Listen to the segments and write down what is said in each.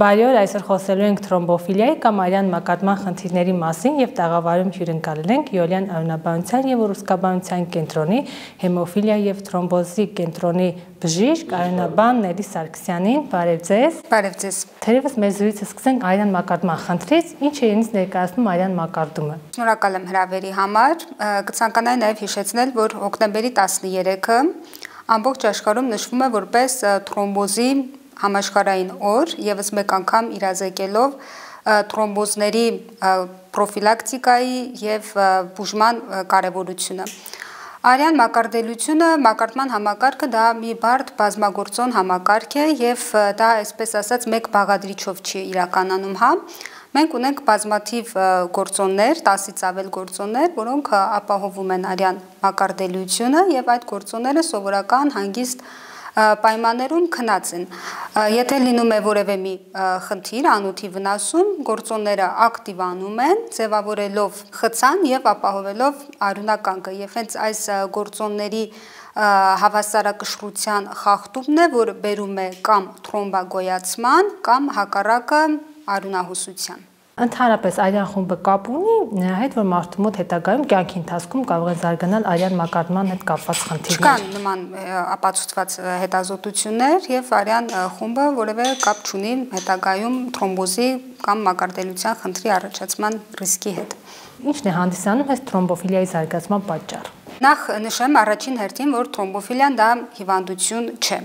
Բարի օր, այսօր խոսելու ենք թրոմբոֆիլիայի կամ արյան մակարդման խնդիրների մասին եւ տաղավարում հյուրընկալել ենք Յոլիան արյունաբանության եւ ուռուցքաբանության կենտրոնի հեմոֆիլիա եւ թրոմբոզի կենտրոնի բժիշկ արյունաբան Նելի Սարգսյանին։ Բարև ձեզ։ Բարև ձեզ։ Թերևս մեր զրույցը սկսենք արյան մակարդման խնդրից, ինչ է ինձ ներկայացնում արյան մակարդումը։ Շնորհակալ եմ հրավերի համար։ Կցանկանայի նաեւ հիշեցնել, որ հոկտեմբերի 13-ը ամբողջ աշխարհում նշվում է որպես թրոմբոզի համաշխարհային օր, եւս մեկ անգամ իրազեկելով թրոմբոզների պրոֆիլակտիկայի եւ բուժման կարեւորությունը։ Արյան մակարդելությունը, մակարդման համակարգը դա մի բարդ բազմագործոն համակարգ է եւ դա այսպես ասած մեկ բաղադրիչով չի իրականանում, հա։ Մենք ունենք բազմաթիվ գործոններ, 10-ից ավել գործոններ, որոնք ապահովում են արյան մակարդելությունը եւ այդ գործոնները սովորական հանգիստ պայմաններում քնած են։ Եթե լինում է որևէ մի խնդիր, անոթի վնասում, գործոնները ակտիվանում են, ձևավորելով խցան եւ ապահովելով արյունականգը։ Եվ հենց այս գործոնների հավասարակշռության խախտումն է, որ բերում է կամ թրոմբագոյացման, կամ հակառակը արյունահոսության։ Ընդհանրապես արյան խումբը կապ ունի նրա հետ, որ մարդու մոտ հետագայում կյանքի ընթացքում կարող են զարգանալ արյան մակարդման հետ կապված խնդիրներ։ Չկան նման ապացուցված հետազոտություններ եւ արյան խումբը որևէ կապ չունի հետագայում թրոմբոզի կամ մակարդելության խնդրի առաջացման ռիսկի հետ։ Ինչն է հանդիսանում այս թրոմբոֆիլիայի զարգացման պատճառը։ Նախ նշեմ առաջին հերթին, որ թրոմբոֆիլիան դա հիվանդություն չէ։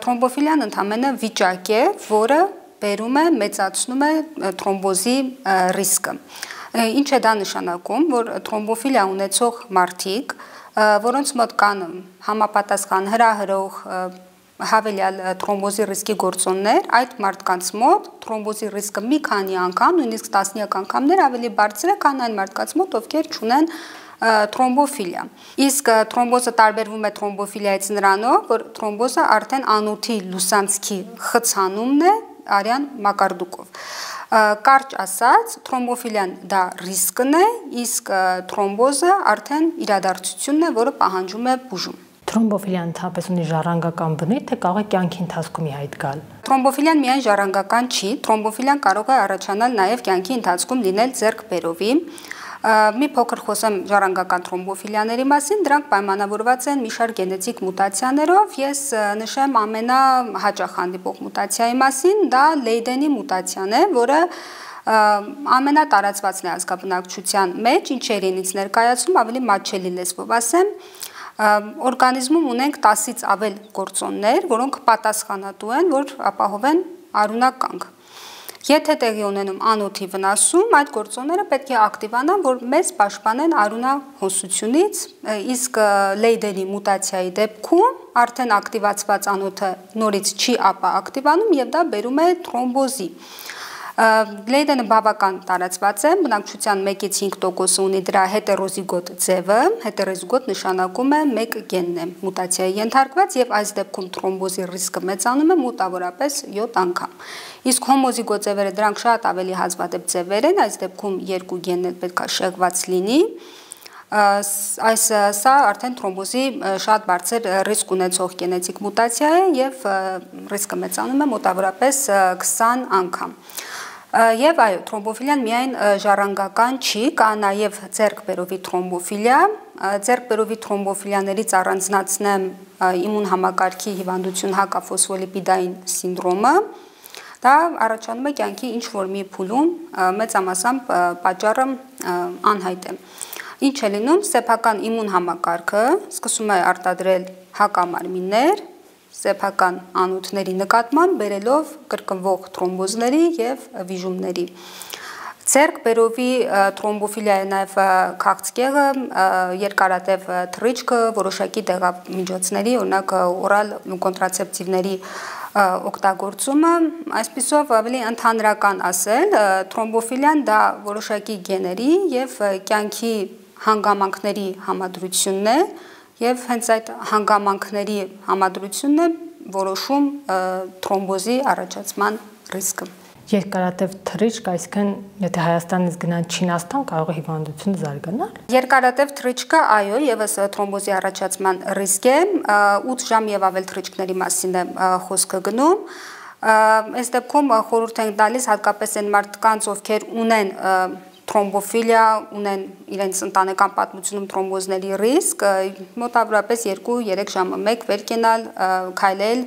Թրոմբոֆիլիան ընդհանրապես վիճակ է, որը բերում է, մեծացնում է թրոմբոզի ռիսկը։ Ինչ է դա նշանակում, որ թրոմբոֆիլիա ունեցող մարդիկ, որոնց մոտ կան համապատասխան հրահրող հավելյալ թրոմբոզի ռիսկի գործոններ, այդ մարդկանց մոտ թրոմբոզի ռիսկը մի քանի անգամ, նույնիսկ տասնյակ անգամներ ավելի բարձր է, քան այն մարդկանց մոտ, ովքեր չունեն թրոմբոֆիլիա։ Իսկ թրոմբոզը տարբերվում է թրոմբոֆիլիայից նրանով, որ թրոմբոզը արդեն անոթի լուսանցքի խցանումն է արյան մակարդուկով։ Կարճ ասած, թրոմբոֆիլիան դա ռիսկն է, իսկ թրոմբոզը արդեն իրադարձությունն է, որը պահանջում է բուժում։ Թրոմբոֆիլիան ընդհանրապես ունի ժառանգական բնույթ, թե կարող է կյանքի ընթացքում ի հայտ գալ։ Թրոմբոֆիլիան միայն ժառանգական չի, թրոմբոֆիլիան կարող է առաջանալ նաև կյանքի ընթացքում լինել ձեռքբերովի։ Մի փոքր խոսեմ ժառանգական թրոմբոֆիլիաների մասին, դրանք պայմանավորված են մի շարք գենետիկ մուտացիաներով, ես նշեմ ամենահաճախ հանդիպող մուտացիայի մասին, դա Լեյդենի մուտացիան է, որը ամենատարածվածն է ազգաբնակչության մեջ, ինչեր ինձ ներկայացնում, ավելի մատչելի լեզվով ասեմ, օրգանիզմում ունենք 10-ից ավել գործոններ, որոնք պատասխանատու են, որ ապահովեն արյունականգ։ Եթե տեղի ունենում անոթի վնասում, այդ գործոնները պետք է ակտիվանան, որ մեզ պաշտպանեն արյունահոսությունից, իսկ Լեյդենի մուտացիայի դեպքում արդեն ակտիվացված անոթը նորից չի ապա ակտիվանում եւ դա բերում է թրոմբոզի։ Լեյդենը բավական տարածված է, բնակչության 1-ից 5% ունի դրա հետերոզիգոտ ձևը, հետերոզիգոտ նշանակում է 1 գենն է մուտացիայի ենթարկված եւ այս դեպքում թրոմբոզի ռիսկը մեծանում է մոտավորապես 7 անգամ։ Իսկ հոմոզիգոտ ձևերը դրանք շատ ավելի հազվադեպ ձևեր են, այս դեպքում 2 գենն էլ պետք է շեղված լինի։ Սա արդեն թրոմբոզի շատ բարձր ռիսկ ունեցող գենետիկ մուտացիա է եւ ռիսկը մեծանում է մոտավորապես 20 անգամ։ Եվ այո, թրոմբոֆիլիան միայն ժառանգական չի, կա նաև ձեռքբերովի թրոմբոֆիլիա, ձեռքբերովի թրոմբոֆիլիաներից առանձնացնեմ իմուն համակարգի հիվանդություն հակաֆոսֆոլիպիդային սինդրոմը, դա առաջանում է կյանքի ինչ-որ մի փուլում, մեծամասամբ պատճառը անհայտ է։ Ինչ է լինում, սեփական իմուն համակարգը սկսում է արտադրել հակամարմիններ, սեփական անոթների նկատմամբ բերելով կրկնվող թրոմբոզների եւ վիժումների։ Ձեռքբերովի թրոմբոֆիլիայի նաեւ քաղցկեղը, երկարատև թռիչքը, որոշակի դեղամիջոցների, օրինակ օրալ կոնտրացեպտիվների օգտագործումը, այսպիսով ավելի ընդհանրական ասել, թրոմբոֆիլիան դա որոշակի գեների եւ կյանքի հանգամանքների համադրությունն է եւ հենց այդ հանգամանքների համադրությունն է որոշում թրոմբոզի առաջացման ռիսկը։ Երկարատև թռիչք, այսինքն եթե Հայաստանից գնան Չինաստան, կարող է հիվանդությունը զարգանալ։ Երկարատև թռիչքը, այո, եւս թրոմբոզի առաջացման ռիսկ է, 8 ժամ եւ ավել թռիչքների մասին է խոսքը գնում։ Այս դեպքում խորհուրդ ենք տալիս հատկապես այն մարդկանց, ովքեր ունեն թրոմբոֆիլիա, ունեն իրենց ընտանեկան պատմությունում թրոմբոզների ռիսկ, մոտավորապես 2-3 ժամը մեկ վեր կենալ, քայլել,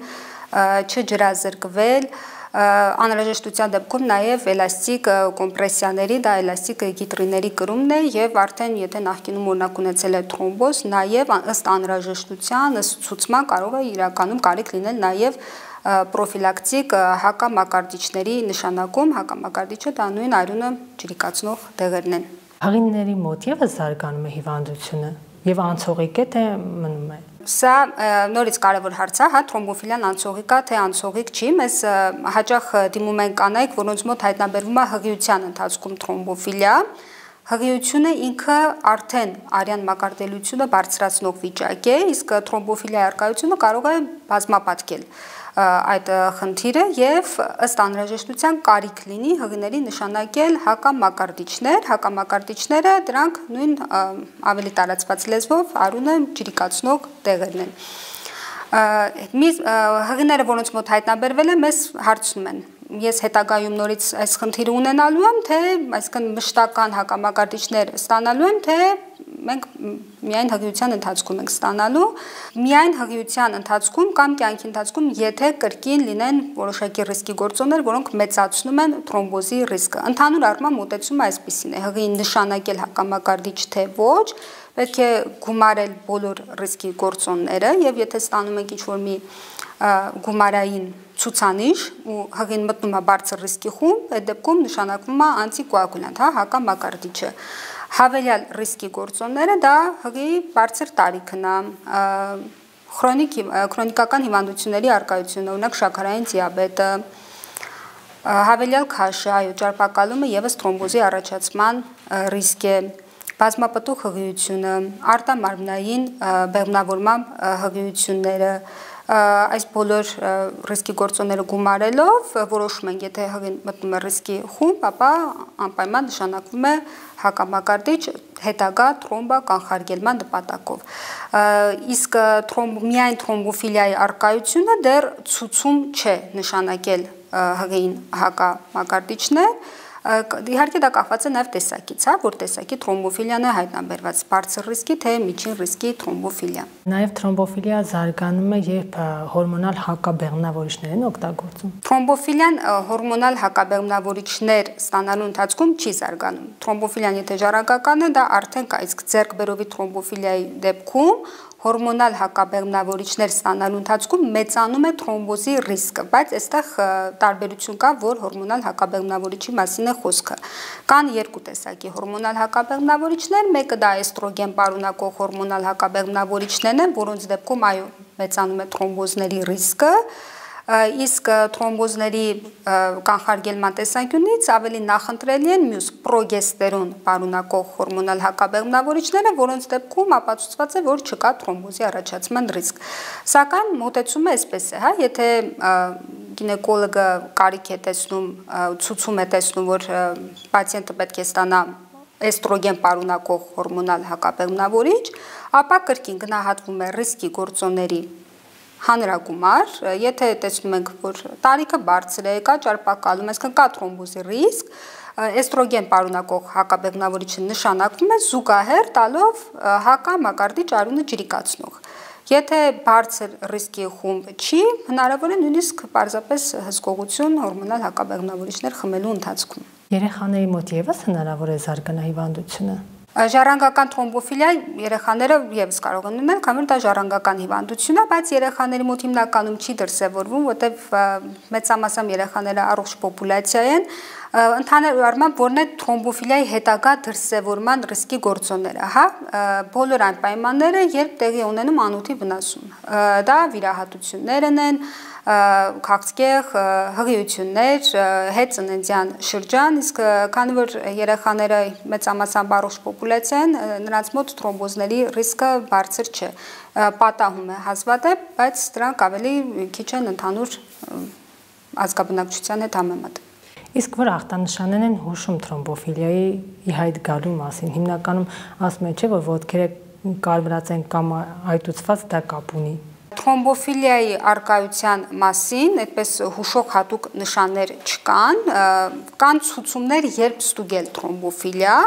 չջրազրկվել, անհրաժեշտության դեպքում նաև էլաստիկ կոմպրեսիաների, դա էլաստիկ գիտրիների կրումն է եւ արդեն եթե նախկինում օրինակ ունեցել է թրոմբոզ, նաև ըստ անհրաժեշտության, ըստ ցուցման կարող է իրականում կարիք լինել նաև պրոֆիլակտիկ հակամակարդիչների նշանակում, հակամակարդիչը դա նույն արյունը ջրիկացնող դեղերն են։ Աղինների մոտ եւս զարգանում է հիվանդությունը եւ անցողիկ է թե մնում է։ Սա նորից կարևոր հարց է, հա, թրոմբոֆիլիան անցողիկ է, թե անցողիկ չի, մեզ հաճախ դիմում են կանայք, որոնց մոտ հայտնաբերվում է հղիության ընթացքում թրոմբոֆիլիա։ Հղիությունը ինքը արդեն արյան մակարդելիությունը բարձրացնող վիճակ է, իսկ թրոմբոֆիլիայի առկայությունը կարող է բազմապատկել այդ խնդիրը եւ ըստ անհրաժեշտության կարիք լինի հղիների նշանակել հակամակարդիչները դրանք նույն ավելի տարածված լեզվով արյունը ջրիկացնող դեղերն են։ Հղիները, որոնց մոտ հայտնաբերվել է, մեզ հարցնում են, ես հետագայում նորից այս խնդիրը ունենալու եմ, թե այսինքն մշտական հակամակարդիչներ ստանալու եմ, թե մենք միայն հղիության ընթացքում ենք ստանալու, միայն հղիության ընթացքում կամ կյանքի ընթացքում, եթե կրկին լինեն որոշակի ռիսկի գործոններ, որոնք մեծացնում են թրոմբոզի ռիսկը։ Ընդհանուր առմամբ մոտեցումը այսպիսին է՝ հղիին նշանակել հակամակարդիչ թե ոչ, պետք է գումարել բոլոր ռիսկի գործոնները եւ եթե ստանում ենք ինչ-որ մի գումարային ցուցանիշ ու հղին մտնում է բարձր ռիսկի խումբ, այդ դեպքում նշանակվում է անտիկոագուլյանտ, հա, հակամակարդիչը։ Հավելյալ ռիսկի գործոնները դա հղի բարձր տարիքն է, քրոնիկական հիվանդությունների առկայությունը, օրինակ շաքարային դիաբետը, հավելյալ քաշը, այո, ճարպակալումը եւս թրոմբոզի առաջացման ռիսկ է, բազմապտուղ հղիությունը, արտամարմնային բեղմնավորման հղիությունները, այս բոլոր ռիսկի գործոնները գումարելով որոշում ենք, եթե հղին մտնում է ռիսկի խումբ, ապա անպայման նշանակվում է հակամակարդիչ հետագա թրոմբա կանխարգելման նպատակով։ Իսկ միայն թրոմբոֆիլիայի առկայությունը դեռ ցուցում չէ նշանակել հղին հակամակարդիչներ, իհարկե դա կախված է նաև տեսակից, հա, որ տեսակի թրոմբոֆիլիան է հայտնաբերված բարձր ռիսկի թե միջին ռիսկի թրոմբոֆիլիա։ Նաև թրոմբոֆիլիա զարգանում է, երբ հորմոնալ հակաբեղմնավորիչներ են օգտագործում։ Թրոմբոֆիլիան հորմոնալ հակաբեղմնավորիչներ ստանալու ընթացքում չի զարգանում։ Թրոմբոֆիլիան եթե ժառանգական է, դա արդեն կա, իսկ ձեռքբերովի թրոմբոֆիլիայի դեպքում հորմոնալ հակաբեղմնավորիչներ ստանալու ընթացքում մեծանում է թրոմբոզի ռիսկը, բայց այստեղ տարբերություն կա, որ հորմոնալ հակաբեղմնավորիչի մասին է խոսքը։ Կան երկու տեսակի հորմոնալ հակաբեղմնավորիչներ, մեկը դա էստրոգեն պարունակող հորմոնալ հակաբեղմնավորիչներն են, որոնց դեպքում այո մեծանում է թրոմբոզների ռիսկը, իսկ թրոմբոզների կանխարգելման տեսանկյունից ավելի նախընտրելի են մյուս պրոգեստերոն պարունակող հորմոնալ հակաբեղմնավորիչները, որոնց դեպքում ապացուցված է, որ չկա թրոմբոզի առաջացման ռիսկ։ Սակայն մոտեցումը այսպես է, հա, եթե գինեկոլոգը կարիք է տեսնում, ցուցում է տեսնում, որ պացիենտը պետք է ստանա էստրոգեն պարունակող հորմոնալ հակաբեղմնավորիչ, ապա կրկին գնահատվում է ռիսկի գործոնների հանրագումար, եթե տեսնում ենք, որ տարիքը բարձր է, կա ճարպակալում, այսինքն կա թրոմբոզի ռիսկ, էստրոգեն պարունակող հակաբեղմնավորիչը նշանակվում է զուգահեռ տալով հակամակարդիչ արյունը ջրիկացնող։ Եթե բարձր ռիսկի խումբ չի, հնարավոր է նույնիսկ պարզապես հսկողություն հորմոնալ հակաբեղմնավորիչներ խմելու ընթացքում։ Երեխաների մոտ եւս հնարավոր է զարգանա հիվանդությունը։ Ժառանգական թրոմբոֆիլիա երեխաները եւս կարող են ունենալ, քանի որ դա ժառանգական հիվանդություն է, բայց երեխաների մոտ հիմնականում չի դրսևորվում, որտեղ մեծամասամբ երեխաները առողջ պոպուլյացիա են, ընդհանուր առմամբ որն է թրոմբոֆիլիայի հետագա դրսևորման ռիսկի գործոնները, հա, բոլոր այն պայմանները, երբ տեղի ունենում անոթի վնասում։ Դա վիրահատություններն են, քաղցկեղ, հղիություններ, հետծննդյան շրջան, իսկ քանի որ երեխաները մեծամասամբ առողջ պոպուլյացիա են, նրանց մոտ թրոմբոզների ռիսկը բարձր չէ, պատահում է հազվադեպ, բայց դրանք ավելի քիչ են ընդհանուր ազգաբնակչության հետ համեմատ։ Իսկ որ ախտանշաններ են հուշում թրոմբոֆիլիայի ի հայտ գալու մասին, հիմնականում ասում են, չէ, որ ոտքերը կարմրած են կամ այտուցված, դա կապ ունի։ Թրոմբոֆիլիայի արկայության մասին այդպես հուշող հատուկ նշաններ չկան, կան ցուցումներ, երբ ստուգել թրոմբոֆիլիա,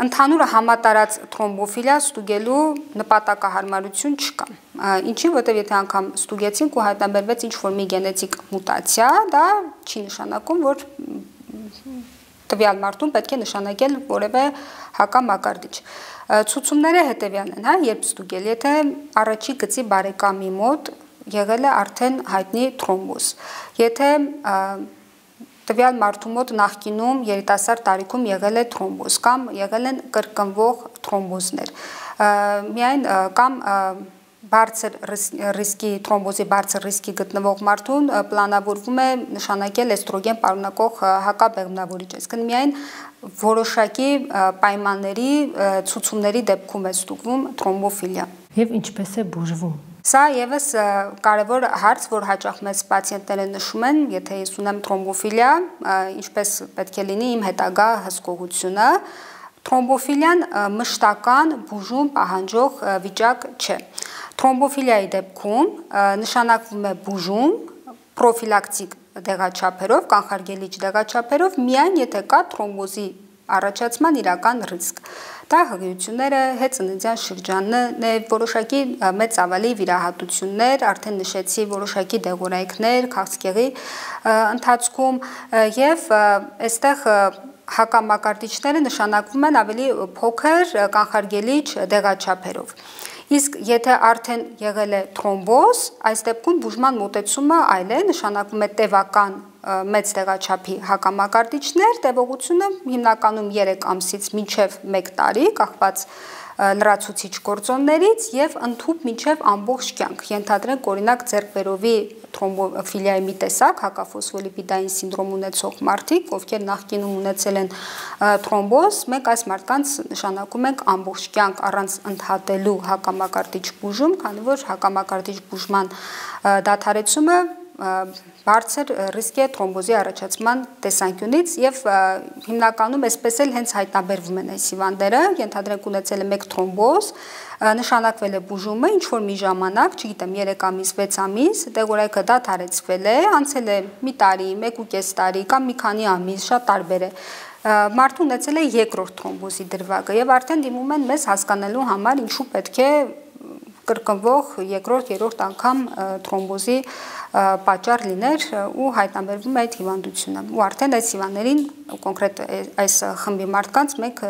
ընդհանուր համատարած թրոմբոֆիլիա ստուգելու նպատակահարմարություն չկա։ Ինչի, որտեղ եթե անգամ ստուգեցինք ու հայտնաբերվեց ինչ-որ մի գենետիկ մուտացիա, դա չի նշանակում, որ տվյալ մարդուն պետք է նշանակել որևէ հակամակարդիչ։ Ցուցումները հետևյալն են, երբ ստուգել, եթե առաջի գծի բարեկամի մոտ եղել է արդեն հայտնի թրոմբոզ, եթե տվյալ մարդու մոտ նախկինում երիտասարդ տարիքում եղել է թրոմբոզ կամ եղել են կրկնվող թրոմբոզներ, միայն կամ բարձր ռիսկի թրոմբոզի բարձր ռիսկի գտնվող մարդուն պլանավորվում է նշանակել էստրոգեն պարունակող հակաբեղմնավորիչ, այսինքն միայն որոշակի պայմանների ցուցումների դեպքում է ստուգվում թրոմբոֆիլիա։ Եվ ինչպես է բուժվում։ Սա եւս կարևոր հարց, որ հաճախ մեծ պացիենտները նշում են, եթե ես ունեմ թրոմբոֆիլիա, ինչպես պետք է լինի իմ հետագա հսկողությունը։ Թրոմբոֆիլիան մշտական բուժում պահանջող վիճակ չէ։ Թրոմբոֆիլիայի դեպքում նշանակվում է բուժում պրոֆիլակտիկ դեղաչափերով, կանխարգելիչ դեղաչափերով, միայն եթե կա թրոմբոզի առաջացման իրական ռիսկ։ Դա հղիությունները, հետծննդյան շրջանն է, որոշակի մեծ ծավալի վիրահատություններ, արդեն նշեցի որոշակի դեղորայքներ, քաղցկեղի ընթացքում եւ այստեղ հակամակարդիչները նշանակվում են ավելի փոքր կանխարգելիչ դեղաչափերով։ Իսկ եթե արդեն եղել է թրոմբոզ, այս դեպքում բուժման մոտեցումը այլ է, նշանակվում է տևական մեծ դեղաչափի հակամակարդիչներ, տևողությունը հիմնականում 3 ամսից մինչև 1 տարի, կախված լրացուցիչ գործոններից եւ ընդհուպ մինչև ամբողջ կյանք։ Ենթադրենք օրինակ ձեռքբերովի թրոմբոֆիլիայի մի տեսակ, հակաֆոսֆոլիպիդային սինդրոմ ունեցող մարդիկ, ովքեր նախկինում ունեցել են թրոմբոզ, մենք այս մարդկանց նշանակում ենք ամբողջ կյանք առանց ընդհատելու հակամակարդիչ բուժում, քանի որ հակամակարդիչ բուժման դադարեցումը բարձր ռիսկ է թրոմբոզի առաջացման տեսանկյունից եւ հիմնականում այսպես էլ հենց հայտնաբերվում են այս հիվանդները, ենթադրենք ունեցել է 1 թրոմբոզ, նշանակվել է բուժումը, ինչ որ մի ժամանակ, չգիտեմ, 3 ամիս, 6 ամիս, դեղորայքը դադարեցվել է, անցել է մի տարի, 1.5 տարի կամ մի քանի ամիս, շատ տարբեր է։ Մարդը ունեցել է երկրորդ թրոմբոզի դրվագը եւ արդեն դիմում են մեզ հասկանալու համար ինչու պետք է կրկնվող երկրորդ, երրորդ անգամ թրոմբոզի պատճառ լիներ ու հայտնաբերվում է այդ հիվանդությունը։ Ու արդեն այս հիվանդներին կոնկրետ այս խմբի մարդկանց մենք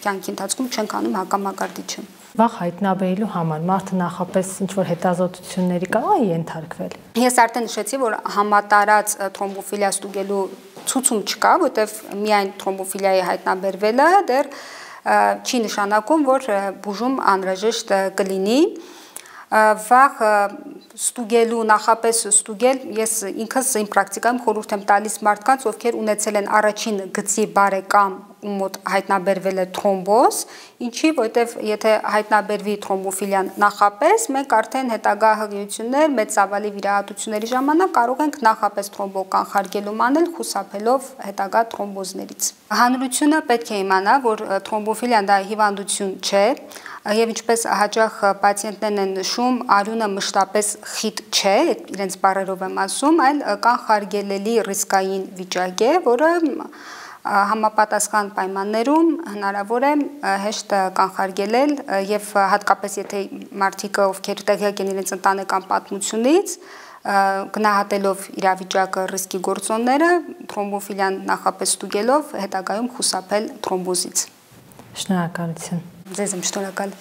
կյանքի ընթացքում չենք անում հակամակարդիչը։ Վաղ հայտնաբերելու համար մարդը նախապես ինչ-որ հետազոտությունների կարող է ենթարկվել։ Ես արդեն նշեցի, որ համատարած թրոմբոֆիլիա ստուգելու ցուցում չկա, որտեղ միայն թրոմբոֆիլիայի հայտնաբերվելը դեռ չի նշանակում, որ բուժում անհրաժեշտ կլինի։ Վաղ ստուգելու, նախապես ստուգել, ես ինքս իմ պրակտիկայում խորհուրդ եմ տալիս մարդկանց, ովքեր ունեցել են առաջին գծի բարեկամ ու մոտ հայտնաբերվել է թրոմբոզ, ինչի, որտեվ եթե հայտնաբերվի թրոմբոֆիլիան նախապես, մենք արդեն հետագա հղիություններ, մեծ ծավալի վիրահատությունների ժամանակ կարող ենք նախապես թրոմբոկանխարգելում անել, խուսափելով հետագա թրոմբոզներից։ Հանրությունը պետք է իմանա, որ թրոմբոֆիլիան դա հիվանդություն չէ, եւ ինչպես հաճախ պացիենտներն են նշում, արյունը մշտապես խիտ չէ, իրենց բառերով եմ ասում, այլ կանխարգելելի ռիսկային վիճակ է, որը համապատասխան պայմաններում հնարավոր է հեշտ կանխարգելել եւ հատկապես եթե մարդիկ ովքեր տեղյակ են իրենց ընտանեկան պատմությունից գնահատելով իրավիճակը ռիսկի գործոնները թրոմբոֆիլիան նախապես ստուգելով հետագայում խուսափել թրոմբոզից։ Շնորհակալություն։ Ձեզ եմ շնորհակալ։